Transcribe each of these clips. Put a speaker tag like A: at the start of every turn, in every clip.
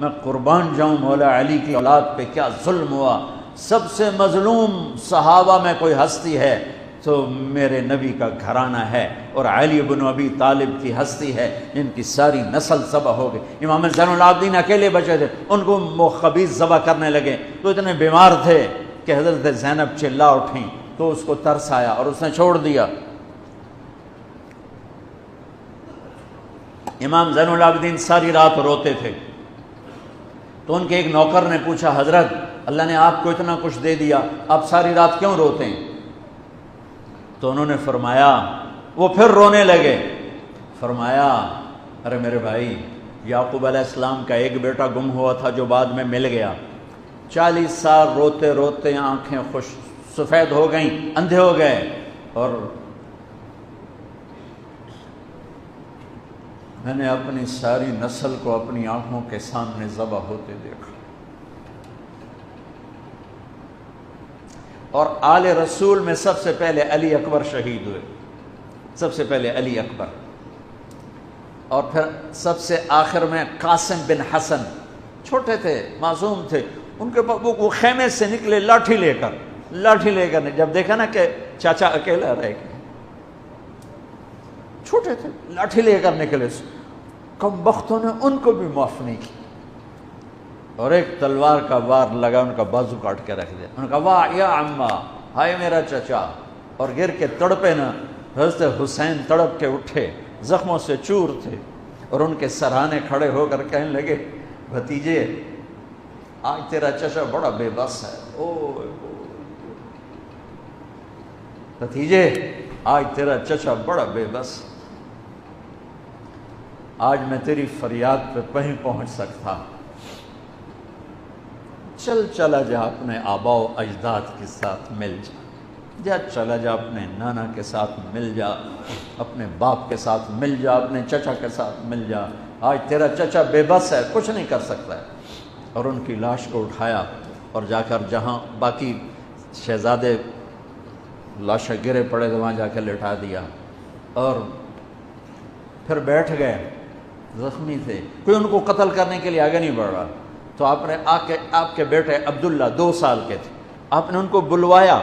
A: میں قربان جاؤں مولا علی کی اولاد پہ کیا ظلم ہوا، سب سے مظلوم صحابہ میں کوئی ہستی ہے تو میرے نبی کا گھرانہ ہے، اور علی بن ابی طالب کی ہستی ہے جن کی ساری نسل ذبح ہو گئی۔ امام زین العابدین اکیلے بچے تھے، ان کو وہ خبیث ذبح کرنے لگے تو اتنے بیمار تھے کہ حضرت زینب چلا اٹھیں تو اس کو ترس آیا اور اس نے چھوڑ دیا۔ امام زین العابدین ساری رات روتے تھے تو ان کے ایک نوکر نے پوچھا، حضرت اللہ نے آپ کو اتنا کچھ دے دیا، آپ ساری رات کیوں روتے ہیں؟ تو انہوں نے فرمایا، وہ پھر رونے لگے، فرمایا ارے میرے بھائی، یعقوب علیہ السلام کا ایک بیٹا گم ہوا تھا جو بعد میں مل گیا، 40 سال روتے روتے آنکھیں خوش سفید ہو گئیں، اندھے ہو گئے، اور میں نے اپنی ساری نسل کو اپنی آنکھوں کے سامنے ذبح ہوتے دیکھا۔ اور آل رسول میں سب سے پہلے علی اکبر شہید ہوئے، سب سے پہلے علی اکبر، اور پھر سب سے آخر میں قاسم بن حسن، چھوٹے تھے، معصوم تھے، ان کے پاس وہ خیمے سے نکلے لاٹھی لے کر جب دیکھا نا کہ چاچا اکیلا رہ گیا، چھوٹے تھے، لاٹھی لے کر نکلے، کم بختوں نے ان کو بھی معاف نہیں کی، اور ایک تلوار کا وار لگا، ان کا بازو کاٹ کے رکھ دیا، ان کا واہ یا عمہ، ہائے میرا چچا، اور گر کے تڑپے نا۔ حضرت حسین تڑپ کے اٹھے، زخموں سے چور تھے، اور ان کے سرہانے کھڑے ہو کر کہنے لگے، بھتیجے آج تیرا چچا بڑا بے بس ہے، بھتیجے آج تیرا چچا بڑا بے بس، آج میں تیری فریاد پہ کہیں پہنچ سکتا، چلا جا اپنے آباء و اجداد کے ساتھ مل جا، چلا جا اپنے نانا کے ساتھ مل جا، اپنے باپ کے ساتھ مل جا، اپنے چچا کے ساتھ مل جا، آج تیرا چچا بے بس ہے، کچھ نہیں کر سکتا ہے۔ اور ان کی لاش کو اٹھایا اور جا کر جہاں باقی شہزادے لاشیں گرے پڑے تھے وہاں جا کے لٹا دیا، اور پھر بیٹھ گئے، زخمی تھے، کوئی ان کو قتل کرنے کے لیے آگے نہیں بڑھ رہا، تو آپ نے آپ کے بیٹے عبداللہ 2 سال کے تھے، آپ نے ان کو بلوایا،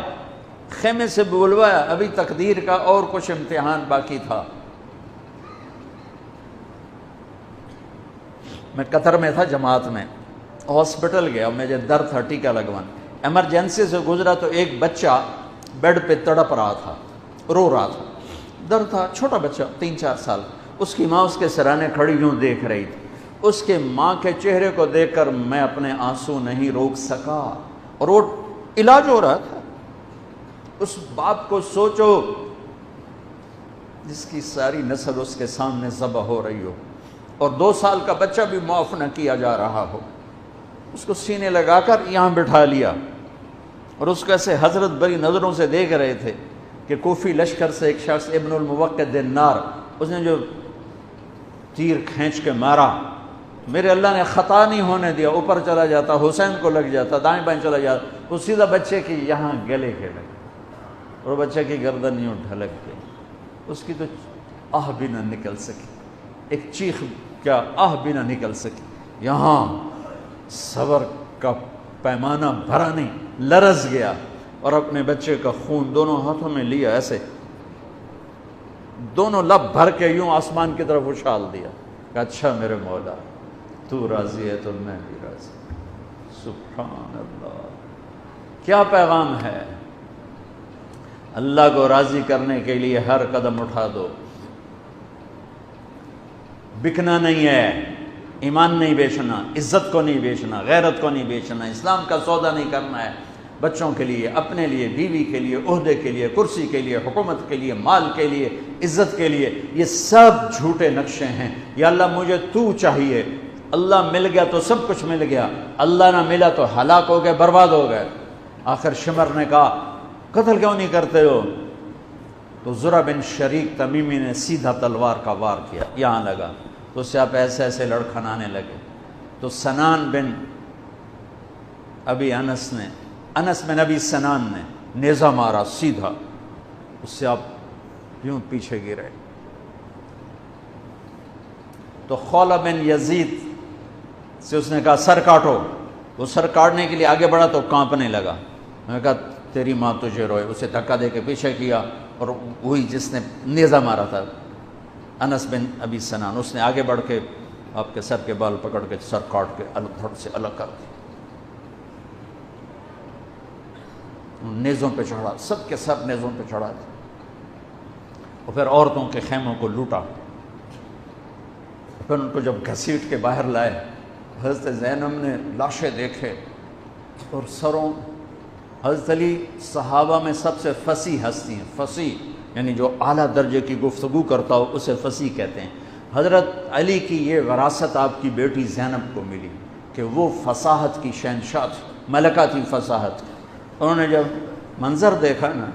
A: خیمے سے بلوایا، ابھی تقدیر کا اور کچھ امتحان باقی تھا۔ میں قطر میں تھا جماعت میں، ہاسپٹل گیا، مجھے درد تھا ٹیکا لگوانا، ایمرجنسی سے گزرا تو ایک بچہ بیڈ پہ تڑپ رہا تھا، رو رہا تھا، درد تھا، چھوٹا بچہ 3-4 سال، اس کی ماں اس کے سرانے کھڑی یوں دیکھ رہی تھی، اس کے ماں کے چہرے کو دیکھ کر میں اپنے آنسو نہیں روک سکا، اور وہ علاج ہو رہا تھا۔ اس باپ کو سوچو جس کی ساری نسل اس کے سامنے ذبح ہو رہی ہو، اور 2 سال کا بچہ بھی معاف نہ کیا جا رہا ہو، اس کو سینے لگا کر یہاں بٹھا لیا، اور اس کو ایسے حضرت بری نظروں سے دیکھ رہے تھے کہ کوفی لشکر سے ایک شخص ابن الموقد النار، اس نے جو تیر کھینچ کے مارا، میرے اللہ نے خطا نہیں ہونے دیا، اوپر چلا جاتا، حسین کو لگ جاتا، دائیں بائیں چلا جاتا، وہ سیدھا بچے کی یہاں گلے کے لگے، اور بچے کی گردن یوں ڈھلک گئی، اس کی تو آہ بھی نہ نکل سکی، ایک چیخ کیا آہ بھی نہ نکل سکی، یہاں صبر کا پیمانہ بھرا نہیں، لرز گیا، اور اپنے بچے کا خون دونوں ہاتھوں میں لیا، ایسے دونوں لب بھر کے یوں آسمان کی طرف اچھال دیا کہ اچھا میرے مولا تو راضی ہے تو میں بھی راضی۔ سبحان اللہ، کیا پیغام ہے! اللہ کو راضی کرنے کے لیے ہر قدم اٹھا دو، بکنا نہیں ہے، ایمان نہیں بیچنا، عزت کو نہیں بیچنا، غیرت کو نہیں بیچنا، اسلام کا سودا نہیں کرنا ہے، بچوں کے لیے، اپنے لیے، بیوی کے لیے، عہدے کے لیے، کرسی کے لیے، حکومت کے لیے، مال کے لیے، عزت کے لیے، یہ سب جھوٹے نقشے ہیں۔ یا اللہ مجھے تو چاہیے، اللہ مل گیا تو سب کچھ مل گیا، اللہ نہ ملا تو ہلاک ہو گئے، برباد ہو گئے۔ آخر شمر نے کہا قتل کیوں نہیں کرتے ہو؟ تو زرع بن شریک تمیمی نے سیدھا تلوار کا وار کیا، یہاں لگا تو اس سے آپ ایسے ایسے لڑکھنانے لگے، تو سنان بن ابی انس بن ابی سنان نے نیزہ مارا سیدھا، اس سے آپ یوں پیچھے گرے۔ تو خولہ بن یزید سے اس نے کہا سر کاٹو. وہ سر کاٹنے کے لیے آگے بڑھا تو کانپنے لگا. میں نے کہا تیری ماں تجھے روئے. اسے دھکا دے کے پیچھے کیا اور وہی جس نے نیزہ مارا تھا انس بن ابی سنان, اس نے آگے بڑھ کے آپ کے سر کے بال پکڑ کے سر کاٹ کے دھڑ سے الگ کر دیا. نیزوں پہ چڑھا, سب کے سر نیزوں پہ چڑھا دیا اور پھر عورتوں کے خیموں کو لوٹا. پھر ان کو جب گھسیٹ کے باہر لائے, حضرت زینب نے لاشیں دیکھے اور سروں. حضرت علی صحابہ میں سب سے فصیح ہستی ہیں. فصیح یعنی جو اعلیٰ درجے کی گفتگو کرتا ہو اسے فصیح کہتے ہیں. حضرت علی کی یہ وراثت آپ کی بیٹی زینب کو ملی کہ وہ فصاحت کی شہنشاہ تھی, ملکہ تھی فصاحت. انہوں نے جب منظر دیکھا نا,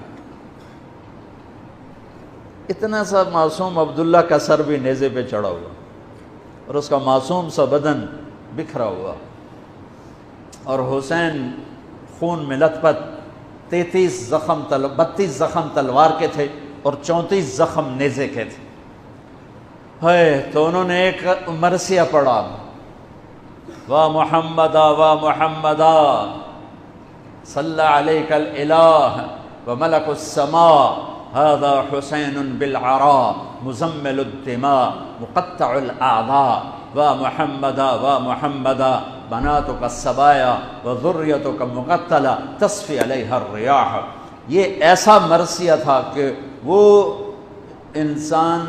A: اتنا سا معصوم عبداللہ کا سر بھی نیزے پہ چڑھا ہوا اور اس کا معصوم سا بدن بکھرا ہوا, اور حسین خون میں لت پت, 32 زخم تلوار کے تھے اور 34 زخم نیزے کے تھے. تو انہوں نے ایک مرثیہ پڑھا, وا محمدا وا محمدا صلی علیک الالہ وملک السماء هذا حسین بالعراء مزمل الدماء مقطع الاعضاء وا محمدا وا محمدا بناتک السبایا وذریتک مقتلہ تصفی علیہا الریاح. یہ ایسا مرثیہ تھا کہ وہ انسان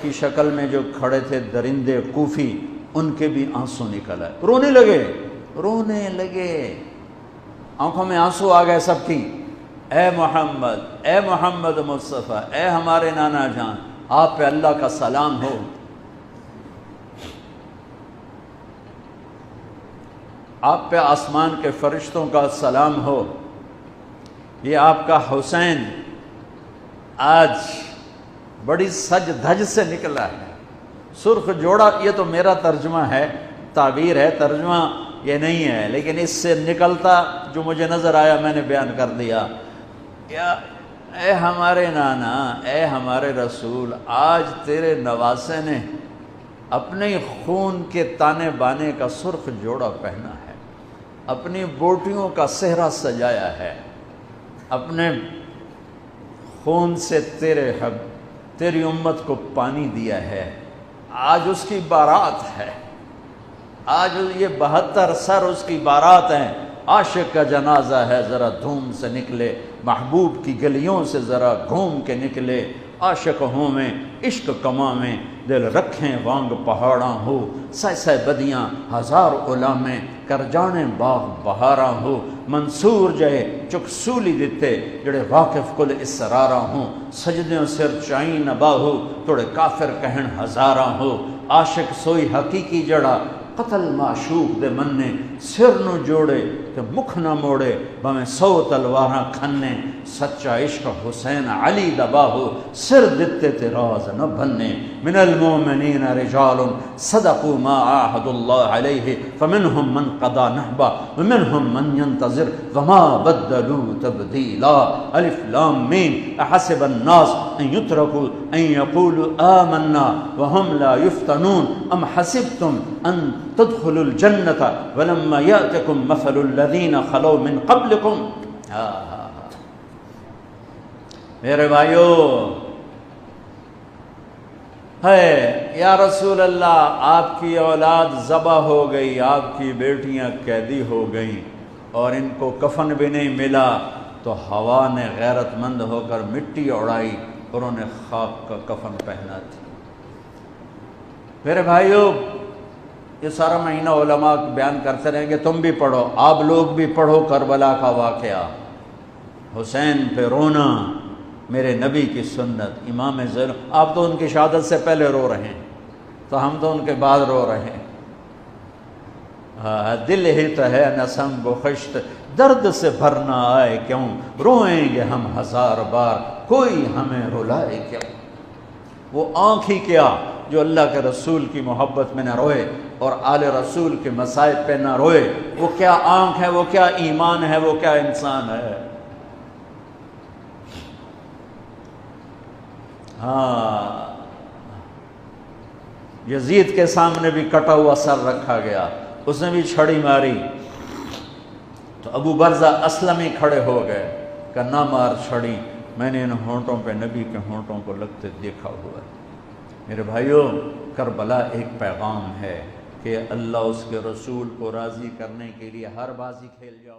A: کی شکل میں جو کھڑے تھے درندے کوفی, ان کے بھی آنسو نکل آئے, رونے لگے, آنکھوں میں آنسو آ گئے سب کی. اے محمد مصطفیٰ, اے ہمارے نانا جان, آپ پہ اللہ کا سلام ہو, آپ پہ آسمان کے فرشتوں کا سلام ہو. یہ آپ کا حسین آج بڑی سج دھج سے نکلا ہے, سرخ جوڑا. یہ تو میرا ترجمہ ہے, تعبیر ہے, ترجمہ یہ نہیں ہے, لیکن اس سے نکلتا جو مجھے نظر آیا میں نے بیان کر دیا. اے ہمارے نانا, اے ہمارے رسول, آج تیرے نواسے نے اپنے خون کے تانے بانے کا سرخ جوڑا پہنا ہے, اپنی بوٹیوں کا صحرا سجایا ہے, اپنے خون سے تیری امت کو پانی دیا ہے. آج اس کی بارات ہے, آج یہ 72 سر اس کی بارات ہیں. عاشق کا جنازہ ہے, ذرا دھوم سے نکلے, محبوب کی گلیوں سے ذرا گھوم کے نکلے. عاشق ہوں میں عشق کماں میں, دل رکھیں وانگ پہاڑاں ہو. سہ بدیاں ہزار غلامیں, کر جانے باغ بہاراں ہو. منصور جائے چک سولی دیتے, جڑے واقف کل اسراراں ہوں. سجدیوں سر چائیں نباہو, توڑے کافر کہن ہزاراں ہو. عاشق سوئی حقیقی جڑا, قتل معشوق دے مننے. سر نو جوڑے تے مکھ نہ موڑے, بھویں 100 تلواراں کھنے. سچا عشق حسین علی دباہو, سر دتے تے راز نہ بھنے. من المؤمنین رجال صدقوا ما عاہدوا اللہ علیہ, فمنہم من قضا نحبہ ومنہم من ينتظر وما بدلوا تبدیلا. الف لام میم, احسب الناس ان یترکوا ان یقولوا آمنا وهم لا یفتنون, ام حسبتم ان تدخلوا الجنة ولما يأتكم مثل الذين خلوا من قبلكم. میرے بھائیو, ہے یا رسول اللہ, آپ کی اولاد ذبح ہو گئی, آپ کی بیٹیاں قیدی ہو گئیں اور ان کو کفن بھی نہیں ملا, تو ہوا نے غیرت مند ہو کر مٹی اڑائی اور انہیں خاک کا کفن پہنا تھی. میرے بھائیو, یہ سارا مہینہ علماء بیان کرتے رہیں گے, تم بھی پڑھو, آپ لوگ بھی پڑھو کربلا کا واقعہ. حسین پہ رونا میرے نبی کی سنت. امام زین, آپ تو ان کی شہادت سے پہلے رو رہے ہیں, تو ہم تو ان کے بعد رو رہے ہیں. دل ہی تو ہے نسم بخشت, درد سے بھرنا آئے کیوں, روئیں گے ہم 1000 بار, کوئی ہمیں رلائے کیوں. وہ آنکھ ہی کیا جو اللہ کے رسول کی محبت میں نہ روئے اور آل رسول کے مصائب پہ نہ روئے, وہ کیا آنکھ ہے, وہ کیا ایمان ہے, وہ کیا انسان ہے. ہاں, یزید کے سامنے بھی کٹا ہوا سر رکھا گیا, اس نے بھی چھڑی ماری تو ابو برزہ اسلمی کھڑے ہو گئے کہ نہ مار چھڑی، میں نے ان ہونٹوں پہ نبی کے ہونٹوں کو لگتے دیکھا ہوا ہے۔ میرے بھائیوں، کربلا ایک پیغام ہے کہ اللہ اس کے رسول کو راضی کرنے کے لیے ہر بازی کھیل جاؤ۔